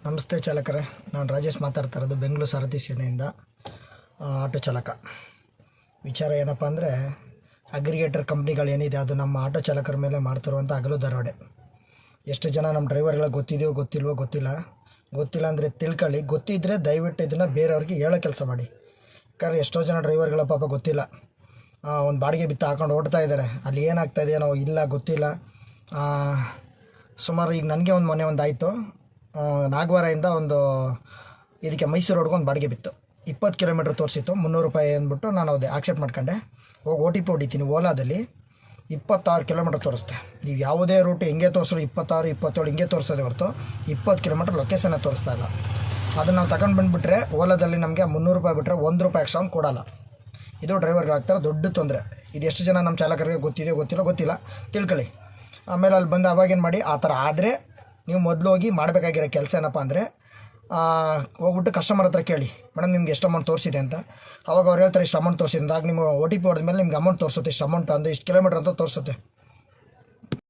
ನಮಸ್ತೆ ಚಾಲಕರೇ, ನಾನು ರಾಜೇಶ್ ಮಾತಾಡ್ತಾ ಇರೋದು ಬೆಂಗಳೂರು ಸಾರಥಿ ಸೇನೆಯಿಂದ. ಆಟೋ ಚಾಲಕ. ವಿಚಾರ ಏನಪ್ಪ ಅಂದರೆ, ಅಗ್ರಿಗೇಟರ್ ಕಂಪ್ನಿಗಳೇನಿದೆ ಅದು ನಮ್ಮ ಆಟೋ ಚಾಲಕರ ಮೇಲೆ ಮಾಡ್ತಿರುವಂಥ ಹಗಲು ದರೋಡೆ. ಎಷ್ಟು ಜನ ನಮ್ಮ ಡ್ರೈವರ್ಗಳ ಗೊತ್ತಿದೆಯೋ ಗೊತ್ತಿಲ್ವೋ ಗೊತ್ತಿಲ್ಲ ಅಂದರೆ ತಿಳ್ಕೊಳ್ಳಿ. ಗೊತ್ತಿದ್ದರೆ ದಯವಿಟ್ಟು ಇದನ್ನು ಬೇರೆಯವ್ರಿಗೆ ಹೇಳೋ ಕೆಲಸ ಮಾಡಿ. ಯಾಕಂದರೆ ಎಷ್ಟೋ ಜನ ಡ್ರೈವರ್ಗಳ ಪಾಪ ಗೊತ್ತಿಲ್ಲ, ಒಂದು ಬಾಡಿಗೆ ಬಿತ್ತು ಹಾಕೊಂಡು ಓಡ್ತಾ ಇದ್ದಾರೆ. ಅಲ್ಲಿ ಏನಾಗ್ತಾಯಿದೆ ಏನೋ ಇಲ್ಲ, ಗೊತ್ತಿಲ್ಲ. ಸುಮಾರು ಈಗ ನನಗೆ ಮೊನ್ನೆ ಆಯಿತು. ನಾಗವಾರದಿಂದ ಇದಕ್ಕೆ ಮೈಸೂರು ರೋಡ್ಗೆ ಒಂದು ಬಾಡಿಗೆ ಬಿತ್ತು. 20 ಕಿಲೋಮೀಟ್ರ್ ತೋರಿಸಿತ್ತು. 300 ರೂಪಾಯಿ ಅಂದ್ಬಿಟ್ಟು ನಾನು ಅದು ಆಕ್ಸೆಪ್ಟ್ ಮಾಡ್ಕೊಂಡೆ. ಹೋಗಿ OTP ಹೊಡಿತೀನಿ. ಓಲಾದಲ್ಲಿ 26 ಕಿಲೋಮೀಟ್ರ್ ತೋರಿಸ್ತೆ. ನೀವು ಯಾವುದೇ ರೂಟ್ ಹೆಂಗೆ ತೋರಿಸಲು 26, 27 ಹಿಂಗೆ ತೋರಿಸೋದೇ ಹೊರತು 20 ಕಿಲೋಮೀಟ್ರ್ ಲೊಕೇಶನ್ನ ತೋರಿಸ್ತಾ ಇಲ್ಲ. ಅದನ್ನು ನಾವು ತಗೊಂಡು ಬಂದುಬಿಟ್ರೆ ಓಲಾದಲ್ಲಿ ನಮಗೆ 300 ರೂಪಾಯಿ ಬಿಟ್ಟರೆ 1 ರೂಪಾಯಿ ಎಕ್ಸ್ಟ್ರಾ ಕೊಡೋಲ್ಲ. ಇದು ಡ್ರೈವರ್ಗಳಾಗ್ತಾರೆ ದೊಡ್ಡ ತೊಂದರೆ. ಇದು ಎಷ್ಟು ಜನ ನಮ್ಮ ಚಾಲಕರಿಗೆ ಗೊತ್ತಿದೆಯೋ ಗೊತ್ತಿಲ್ಲ ತಿಳ್ಕೊಳ್ಳಿ. ಆಮೇಲೆ ಅಲ್ಲಿ ಬಂದು ಅವಾಗೇನು ಮಾಡಿ, ಆ ಥರ ಆದರೆ ನೀವು ಮೊದಲು ಹೋಗಿ ಮಾಡಬೇಕಾಗಿರೋ ಕೆಲಸ ಏನಪ್ಪ ಅಂದರೆ, ಹೋಗ್ಬಿಟ್ಟು ಕಸ್ಟಮರ್ ಹತ್ರ ಕೇಳಿ, ಮೇಡಮ್ ನಿಮ್ಗೆ ಎಷ್ಟು ಅಮೌಂಟ್ ತೋರಿಸಿದೆ ಅಂತ. ಅವಾಗ ಅವ್ರು ಹೇಳ್ತಾರೆ ಇಷ್ಟು ಅಮೌಂಟ್ ತೋರಿಸಿದೆ. ಆಗ ನಿಮ್ಮ OTP ಹೊಡೆದ್ಮೇಲೆ ನಿಮ್ಗೆ ಅಮೌಂಟ್ ತೋರಿಸುತ್ತೆ, ಇಷ್ಟು ಅಮೌಂಟ್ ಅಂದರೆ ಇಷ್ಟು ಕಿಲೋಮೀಟ್ರ್ ಅಂತ ತೋರಿಸುತ್ತೆ.